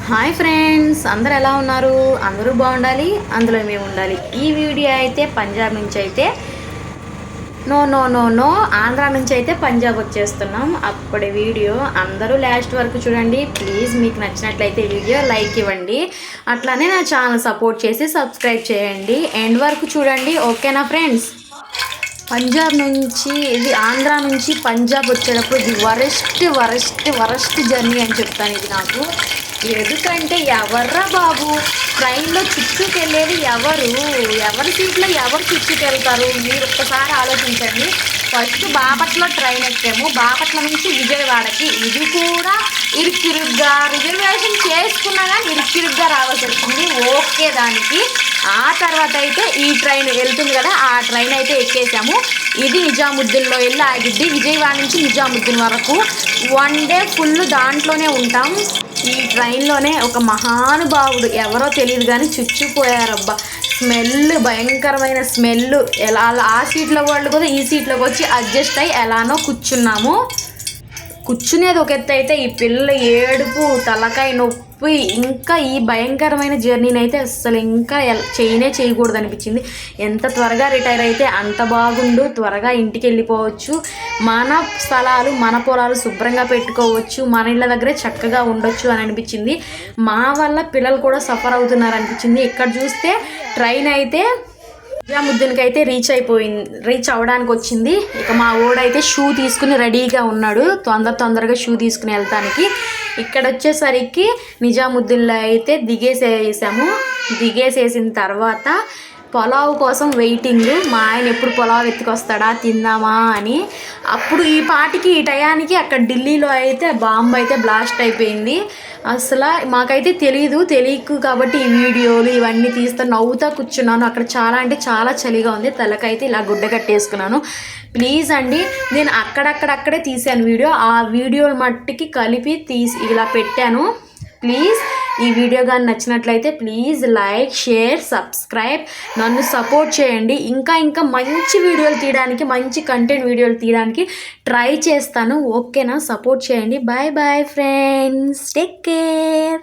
Hi friends, అందరు ఎలా ఉన్నారు? అందరూ బాగుండాలి, అందులో మేము ఉండాలి. ఈ వీడియో అయితే పంజాబ్ నుంచి అయితే no no no no Andhra నుంచి అయితే పంజాబ్ వచ్చేస్తున్నాం. అప్పటి వీడియో అందరూ లాస్ట్ వరకు చూడండి ప్లీజ్. మీకు నచ్చినట్లయితే వీడియో లైక్ ఇవ్వండి, అట్లానే నా ఛానల్ సపోర్ట్ చేసి సబ్స్క్రైబ్ చేయండి. ఎండ్ వరకు చూడండి, ఓకేనా ఫ్రెండ్స్? పంజాబ్ నుంచి ఇది ఆంధ్రా నుంచి పంజాబ్ వచ్చేటప్పుడు ఇది వరస్ట్ వరస్ట్ వరస్ట్ జర్నీ అని చెప్తాను. ఇది నాకు ఎందుకంటే ఎవర్రా బాబు ట్రైన్లో చుట్టుకెళ్ళేది ఎవరి సీట్లో ఎవరు చుట్టుకెళ్తారు? మీరు ఒక్కసారి ఆలోచించండి. ఫస్ట్ బాపట్ల ట్రైన్ ఎక్కాము, బాపట్ల నుంచి విజయవాడకి. ఇది కూడా ఇరుక్కిరుగ్గా రిజర్వేషన్ చేసుకున్నా కానీ ఇరుక్కిరుగ్గా రావాల్సి వచ్చింది. ఓకే దానికి. ఆ తర్వాత అయితే ఈ ట్రైన్ వెళ్తుంది కదా, ఆ ట్రైన్ అయితే ఎక్కేసాము. ఇది నిజాముద్దీన్లో వెళ్ళి ఆగిద్ది. విజయవాడ నుంచి నిజాముద్దీన్ వరకు 1 డే ఫుల్ దాంట్లోనే ఉంటాం. ఈ ట్రైన్లోనే ఒక మహానుభావుడు ఎవరో తెలియదు కానీ చుచ్చిపోయారబ్బా. స్మెల్, భయంకరమైన స్మెల్. ఎలా ఆ సీట్లో వాళ్ళు కూడా ఈ సీట్లోకి వచ్చి అడ్జస్ట్ అయ్యి ఎలానో కూర్చున్నాము. కూర్చునేది ఒక ఎత్తు అయితే ఈ పిల్ల ఏడుపు, తలకాయ నొప్పి, ఇంకా ఈ భయంకరమైన జర్నీని అయితే అస్సలు ఇంకా చేయకూడదు అనిపించింది. ఎంత త్వరగా రిటైర్ అయితే అంత బాగుండు, త్వరగా ఇంటికి వెళ్ళిపోవచ్చు, మన స్థలాలు మన పొలాలు శుభ్రంగా పెట్టుకోవచ్చు, మన ఇళ్ళ దగ్గరే చక్కగా ఉండొచ్చు అని అనిపించింది. మా వల్ల పిల్లలు కూడా సఫర్ అవుతున్నారు అనిపించింది. ఇక్కడ చూస్తే ట్రైన్ అయితే నిజాముద్దీన్కి అయితే రీచ్ అవ్వడానికి వచ్చింది. ఇక మా ఓడైతే షూ తీసుకుని రెడీగా ఉన్నాడు, తొందరగా షూ తీసుకుని వెళ్తానికి. ఇక్కడ వచ్చేసరికి నిజాముద్దీన్లో అయితే దిగేసేసిన తర్వాత పులావ్ కోసం వెయిటింగ్. మా ఆయన ఎప్పుడు పులావ్ ఎత్తుకొస్తాడా తిందామా అని. అప్పుడు ఈ టయానికి అక్కడ ఢిల్లీలో అయితే బాంబు అయితే బ్లాస్ట్ అయిపోయింది. అసలు మాకైతే తెలియకు కాబట్టి ఈ వీడియోలు ఇవన్నీ తీస్తా నవ్వుతా కూర్చున్నాను. అక్కడ చాలా అంటే చాలా చలిగా ఉంది. తలకైతే ఇలా గుడ్డ కట్టేసుకున్నాను. ప్లీజ్ అండి, నేను అక్కడక్కడే తీసాను వీడియో. ఆ వీడియోలు మట్టికి కలిపి ఇలా పెట్టాను. ప్లీజ్ ఈ వీడియో కానీ నచ్చినట్లయితే ప్లీజ్ లైక్, షేర్, సబ్స్క్రైబ్, నన్ను సపోర్ట్ చేయండి. ఇంకా మంచి వీడియోలు తీయడానికి, మంచి కంటెంట్ వీడియోలు తీయడానికి ట్రై చేస్తాను. ఓకేనా? సపోర్ట్ చేయండి. Bye bye friends, take care.